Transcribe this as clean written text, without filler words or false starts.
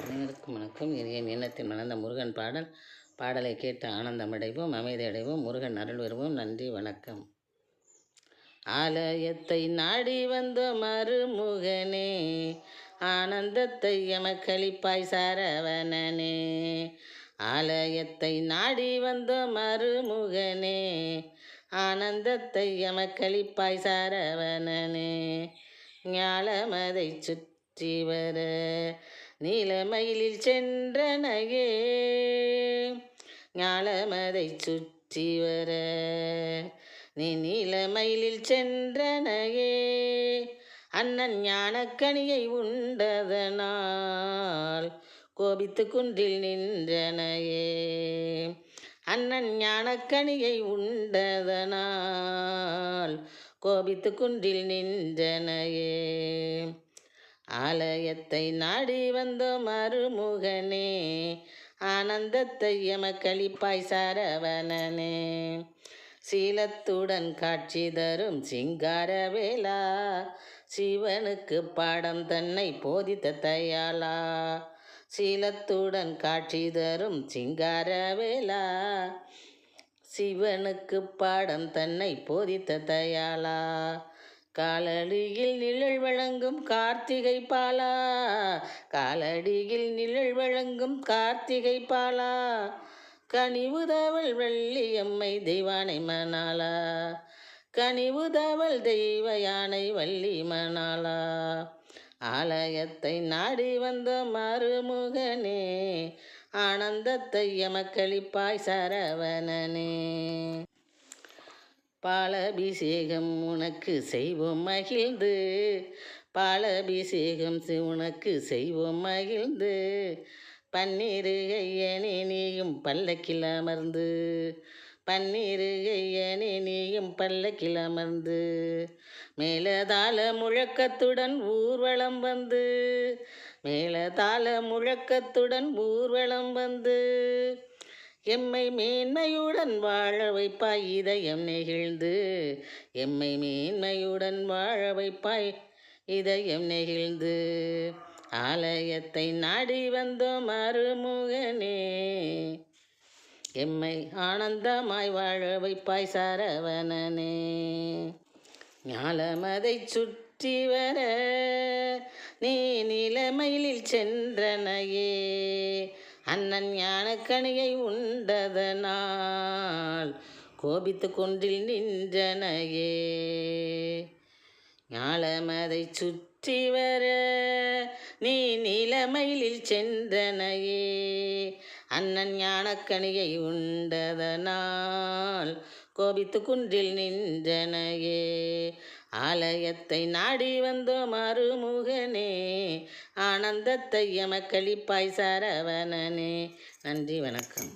அனைவருக்கும் வணக்கம். இனிய எண்ணத்தில் மணந்த முருகன் பாடலை கேட்டு ஆனந்தமடைவோம், அமைதி அடைவோம், முருகன் அருள் வருவோம். நன்றி, வணக்கம். ஆலயத்தை நாடி வந்த மருமுகனே, ஆனந்தத்தை எமக்களிப்பாய் சரவணனே. ஆலயத்தை நாடி வந்த மருமுகனே, ஆனந்தத்தை எமக்களிப்பாய் சரவணனே. ஞாலமதை சுற்றி வர நீலமயிலில் சென்றனையே, ஞாலமதை சுற்றி வர நீ நீலமயிலில் சென்றனையே. அண்ணன் ஞானக்கனியை உண்டதனால் கோபித்து குன்றில் நின்றனையே. அண்ணன் ஞானக்கனியை உண்டதனால் கோபித்து குன்றில் நின்றனையே. ஆலயத்தை நாடி வந்த மருமுகனே, ஆனந்தத்தை எமக்களிப்பாய் சரவணனே. சீலத்துடன் காட்சி தரும் சிங்காரவேலா, சிவனுக்கு பாடம் தன்னை போதித்த தயாளா. சீலத்துடன் காட்சி தரும் சிங்காரவேலா, சிவனுக்கு பாடம் தன்னை போதித்த தயாளா. காலடியில் நிழல் வழங்கும் கார்த்திகை பாலா, காலடியில் நிழல் வழங்கும் கார்த்திகை பாலா. கனிவுதவள் வள்ளியம்மை தெய்வானை மணாளா, கனிவுதவள் தெய்வ யானை வள்ளி மணாளா. ஆலயத்தை நாடி வந்த மருமுகனே, ஆனந்தத்தை எமக்களிப்பாய் சரவணனே. பாலபிஷேகம் உனக்கு செய்வோம் மகிழ்ந்து, பாலபிஷேகம் உனக்கு செய்வோம் மகிழ்ந்து. பன்னீரு கையனே நீயும் பல்லக்கில் அமர்ந்து, பன்னீரு கையனே நீயும் பல்லக்கில் அமர்ந்து. மேலதாள முழக்கத்துடன் ஊர்வலம் வந்து, மேலதாள முழக்கத்துடன் ஊர்வலம் வந்து. எம்மை மேன்மையுடன் வாழ வைப்பாய் இதயம் நெகிழ்ந்து, எம்மை மேன்மையுடன் வாழ வைப்பாய் இதயம் நெகிழ்ந்து. ஆலயத்தை நாடி வந்த மருமுகனே, எம்மை ஆனந்தமாய் வாழ வைப்பாய் சரவணனே. ஞாலமதை சுற்றி வர நீ நீலமயிலில் சென்றனையே. அண்ணன் ஞானக்கனியை உண்டதனால் கோபித்து கொன்றில் நின்றனையே. ஞாலமதை சுற்றி வர நீ நீலமயிலில் சென்றனையே. அண்ணன் ஞானக்கனியை உண்டதனால் கோபித்து குன்றில் நின்றனையே. ஆலயத்தை நாடி வந்த மருமுகனே, ஆனந்தத்தை எமக்களிப்பாய் சரவணனே. நன்றி, வணக்கம்.